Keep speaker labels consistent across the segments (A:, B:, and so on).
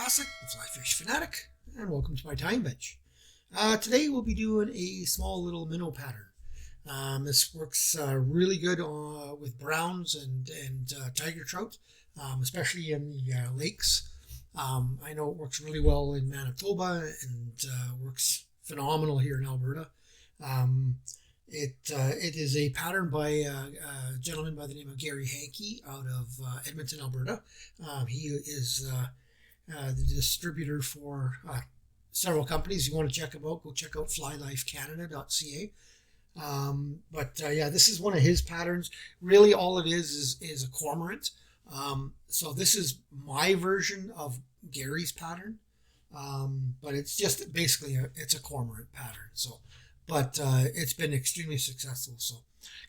A: Passek, the FlyFish Fanatic, and welcome to my tying bench. Today we'll be doing a small little minnow pattern. This works really good with browns and tiger trout, especially in the lakes. I know it works really well in Manitoba and works phenomenal here in Alberta. It is a pattern by a gentleman by the name of Gary Hanke out of Edmonton, Alberta. He is the distributor for several companies. You want to check him out, go check out flylifecanada.ca. Yeah, this is one of his patterns. Really all it is a cormorant. So this is my version of Gary's pattern. But it's just basically it's a cormorant pattern. But it's been extremely successful. So,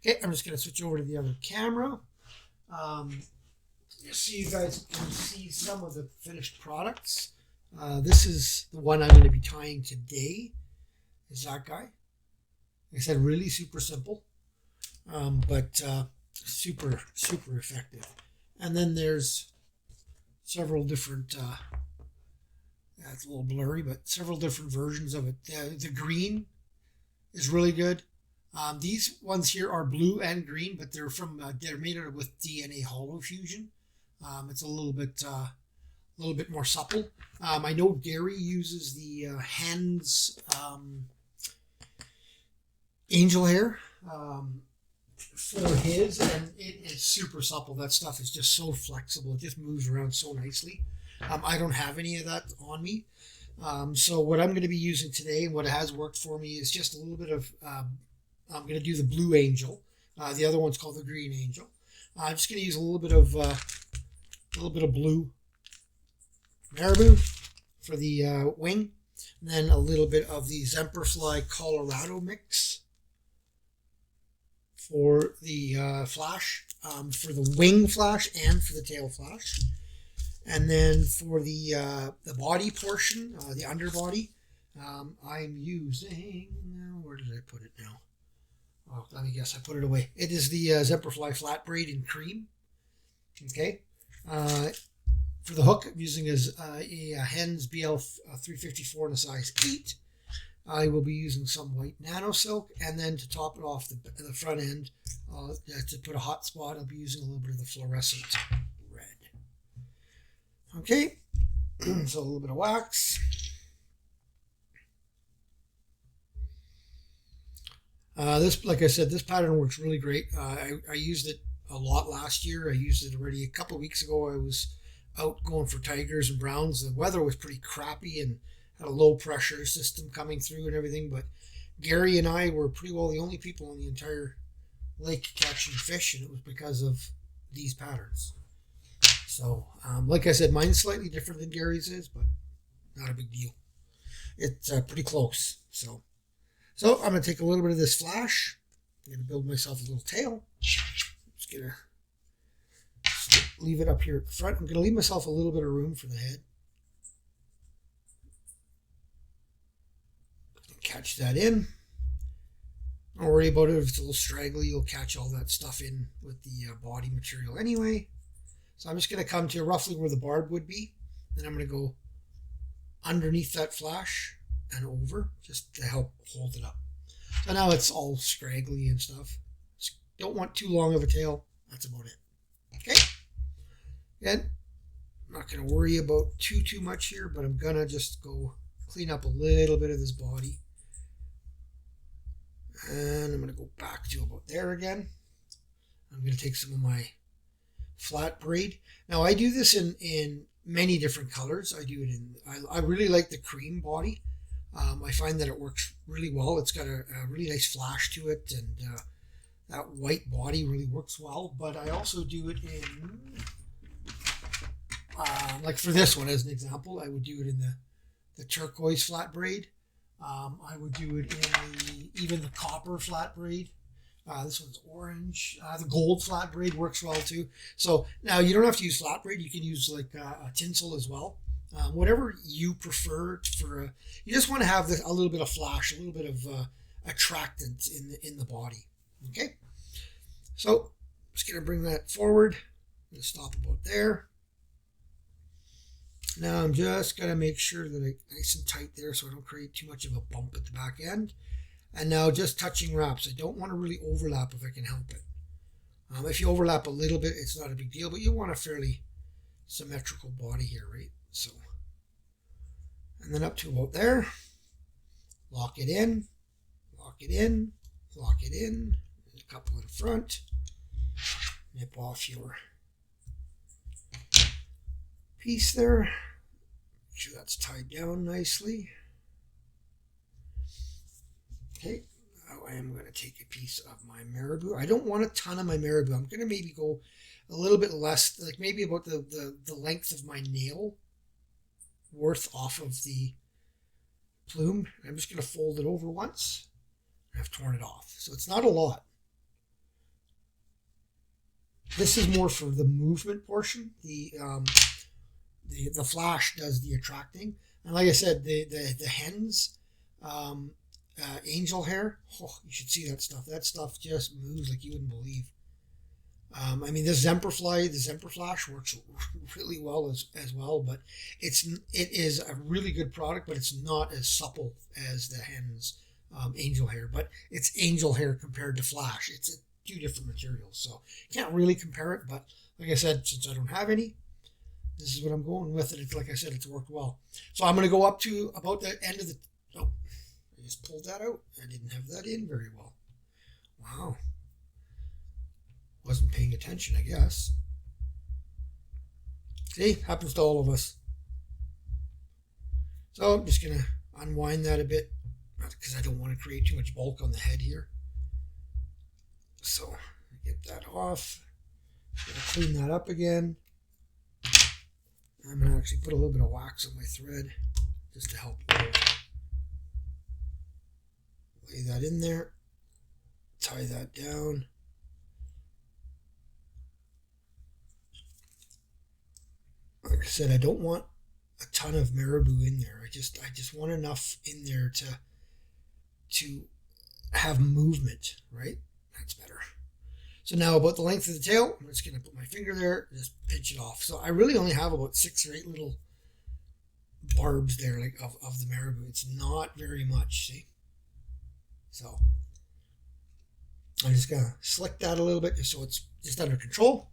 A: okay, I'm just going to switch over to the other camera. So you guys can see some of the finished products. This is the one I'm going to be tying today. Is that guy? Like I said, really super simple, but super effective. And then there's several different. It's a little blurry, but several different versions of it. The green is really good. These ones here are blue and green, but they're made out with DNA hollow fusion. It's a little bit more supple. I know Gary uses the Hook-Hends angel hair for his, and it is super supple. That stuff is just so flexible. It just moves around so nicely. I don't have any of that on me. So what I'm going to be using today, and what has worked for me, is just a little bit of, I'm going to do the blue angel. The other one's called the green angel. I'm just going to use a little bit of blue Marabou for the wing, and then a little bit of the Semperfli Colorado mix for the flash, for the wing flash and for the tail flash. And then for the body portion, the underbody, I'm using, where did I put it now? Oh, let me guess, I put it away. It is the Semperfli flat braid in cream. Okay. For the hook, I'm using a Hook-Hends BL354 in a size 8. I will be using some white Nanosilk, and then to top it off the front end, to put a hot spot, I'll be using a little bit of the fluorescent red. Okay, so a little bit of wax. This, like I said, this pattern works really great. I used it a lot last year. I used it already a couple of weeks ago. I was out going for tigers and browns. The weather was pretty crappy and had a low pressure system coming through and everything. But Gary and I were pretty well the only people on the entire lake catching fish, and it was because of these patterns. So, like I said, mine's slightly different than Gary's is, but not a big deal. It's pretty close. So I'm going to take a little bit of this flash. I'm going to build myself a little tail. Just going to leave it up here at the front. I'm going to leave myself a little bit of room for the head. Catch that in. Don't worry about it. If it's a little straggly, you'll catch all that stuff in with the body material anyway. So I'm just going to come to roughly where the barb would be. Then I'm going to go underneath that flash and over just to help hold it up. So now it's all scraggly and stuff. Just don't want too long of a tail. That's about it. Okay. Again, I'm not going to worry about too much here, but I'm going to just go clean up a little bit of this body. And I'm going to go back to about there again. I'm going to take some of my flat braid. Now I do this in many different colors. I do it in, I really like the cream body. I find that it works really well. It's got a really nice flash to it, and that white body really works well. But I also do it in, like for this one as an example, I would do it in the turquoise flat braid. I would do it in even the copper flat braid. This one's orange. The gold flat braid works well too. So now you don't have to use flat braid. You can use like a tinsel as well. Whatever you prefer you just want to have a little bit of flash, a little bit of attractant in the body. Okay. So I'm just going to bring that forward. I'm going to stop about there. Now I'm just going to make sure that it's nice and tight there so I don't create too much of a bump at the back end. And now just touching wraps. I don't want to really overlap if I can help it. If you overlap a little bit, it's not a big deal, but you want a fairly symmetrical body here, right? So, and then up to about there. Lock it in, lock it in, lock it in. And a couple at the front. Nip off your piece there. Make sure that's tied down nicely. Okay, now I am going to take a piece of my Marabou. I don't want a ton of my Marabou. I'm going to maybe go a little bit less, like maybe about the length of my nail worth off of the plume. I'm just going to fold it over once. I've torn it off. So it's not a lot. This is more for the movement portion. The flash does the attracting. And like I said, the hens, angel hair, oh, you should see that stuff. That stuff just moves like you wouldn't believe. I mean, the Semperflash works really well as well, but it is a really good product, but it's not as supple as the hens angel hair. But it's angel hair compared to flash. It's two different materials, so can't really compare it. But like I said, since I don't have any, this is what I'm going with, and it's like I said, it's worked well. So I'm going to go up to about the end of the. Oh, I just pulled that out. I didn't have that in very well. Wow. Wasn't paying attention, I guess. See, happens to all of us. So I'm just going to unwind that a bit because I don't want to create too much bulk on the head here. So get that off. Clean that up again. I'm going to actually put a little bit of wax on my thread just to help lay that in there. Tie that down. Like I said, I don't want a ton of Marabou in there. I just want enough in there to have movement, right? That's better. So now about the length of the tail, I'm just going to put my finger there, just pinch it off. So I really only have about 6 or 8 little barbs there, like of the Marabou. It's not very much, see? So I'm just going to slick that a little bit just so it's just under control.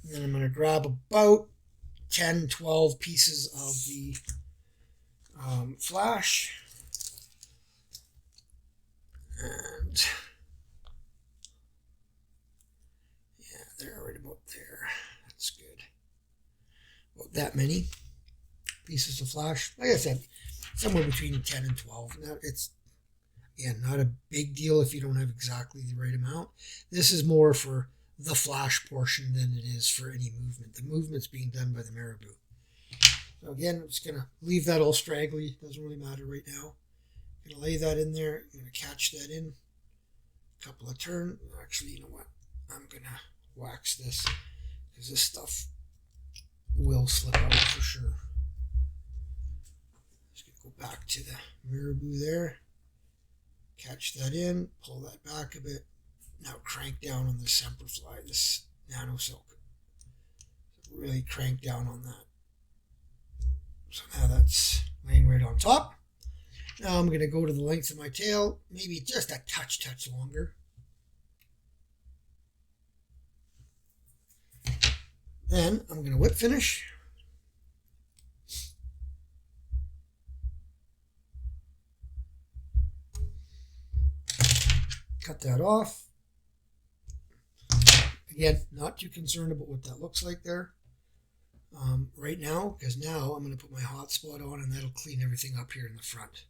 A: And then I'm going to grab about 10, 12 pieces of the flash. And yeah, they're right about there. That's good. About that many pieces of flash. Like I said, somewhere between 10 and 12. Now it's, again, not a big deal if you don't have exactly the right amount. This is more for the flash portion than it is for any movement. The movement's being done by the Marabou. So again, I'm just going to leave that all straggly. Doesn't really matter right now. I'm going to lay that in there. I'm going to catch that in. A couple of turns. Actually, you know what? I'm going to wax this because this stuff will slip out for sure. Just going to go back to the Marabou there. Catch that in. Pull that back a bit. Now crank down on the Semperfli, this Nanosilk. Really crank down on that. So now that's laying right on top. Now I'm going to go to the length of my tail, maybe just a touch longer. Then I'm going to whip finish. Cut that off. Again, not too concerned about what that looks like there right now, because now I'm going to put my hot spot on and that'll clean everything up here in the front.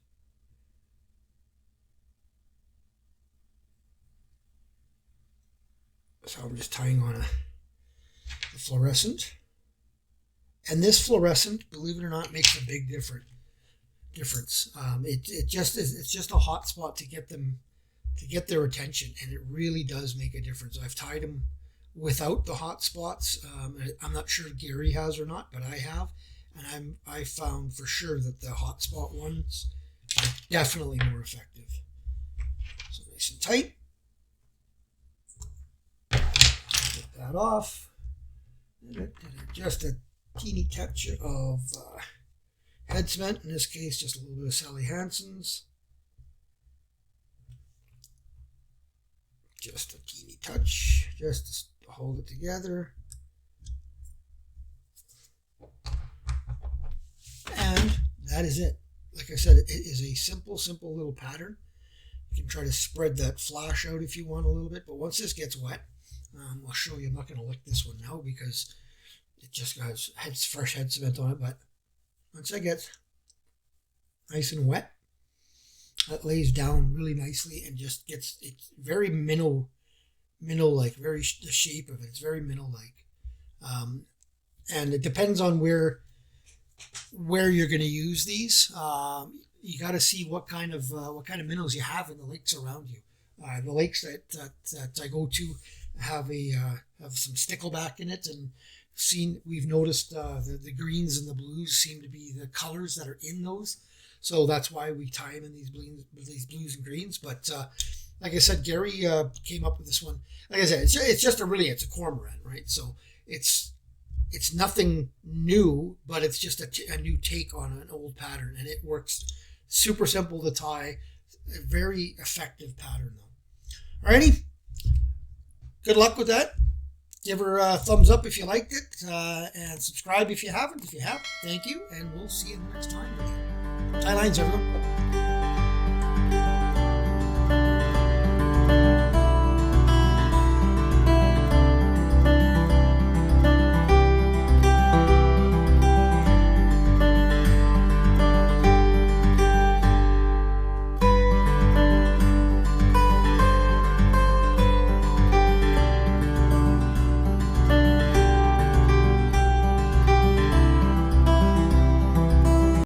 A: So I'm just tying on a fluorescent. And this fluorescent, believe it or not, makes a big difference. It's just a hot spot to get them, to get their attention, and it really does make a difference. I've tied them without the hot spots. I'm not sure Gary has or not, but I have, and I found for sure that the hot spot ones are definitely more effective. So nice and tight. Get that off. Just a teeny touch of head cement, in this case just a little bit of Sally Hansen's. Just a teeny touch, just to hold it together. And that is it. Like I said, it is a simple little pattern. You can try to spread that flash out if you want a little bit, but once this gets wet, I'll show you. I'm not going to lick this one now because it just has fresh head cement on it, but once it gets nice and wet, that lays down really nicely and just gets, it's very minnow-like, very, the shape of it, it's very minnow-like. And it depends on where you're going to use these. You got to see what kind of minnows you have in the lakes around you. The lakes that I go to have some stickleback in it, and we've noticed the greens and the blues seem to be the colors that are in those. So that's why we tie them in these blues and greens. But like I said, Gary came up with this one. Like I said, it's just it's a cormorant, right? So it's nothing new, but it's just a new take on an old pattern, and it works super simple to tie. A very effective pattern, though. Alrighty, good luck with that. Give her a thumbs up if you liked it, and subscribe if you haven't. If you have, thank you, and we'll see you the next time. Tie lines, everyone.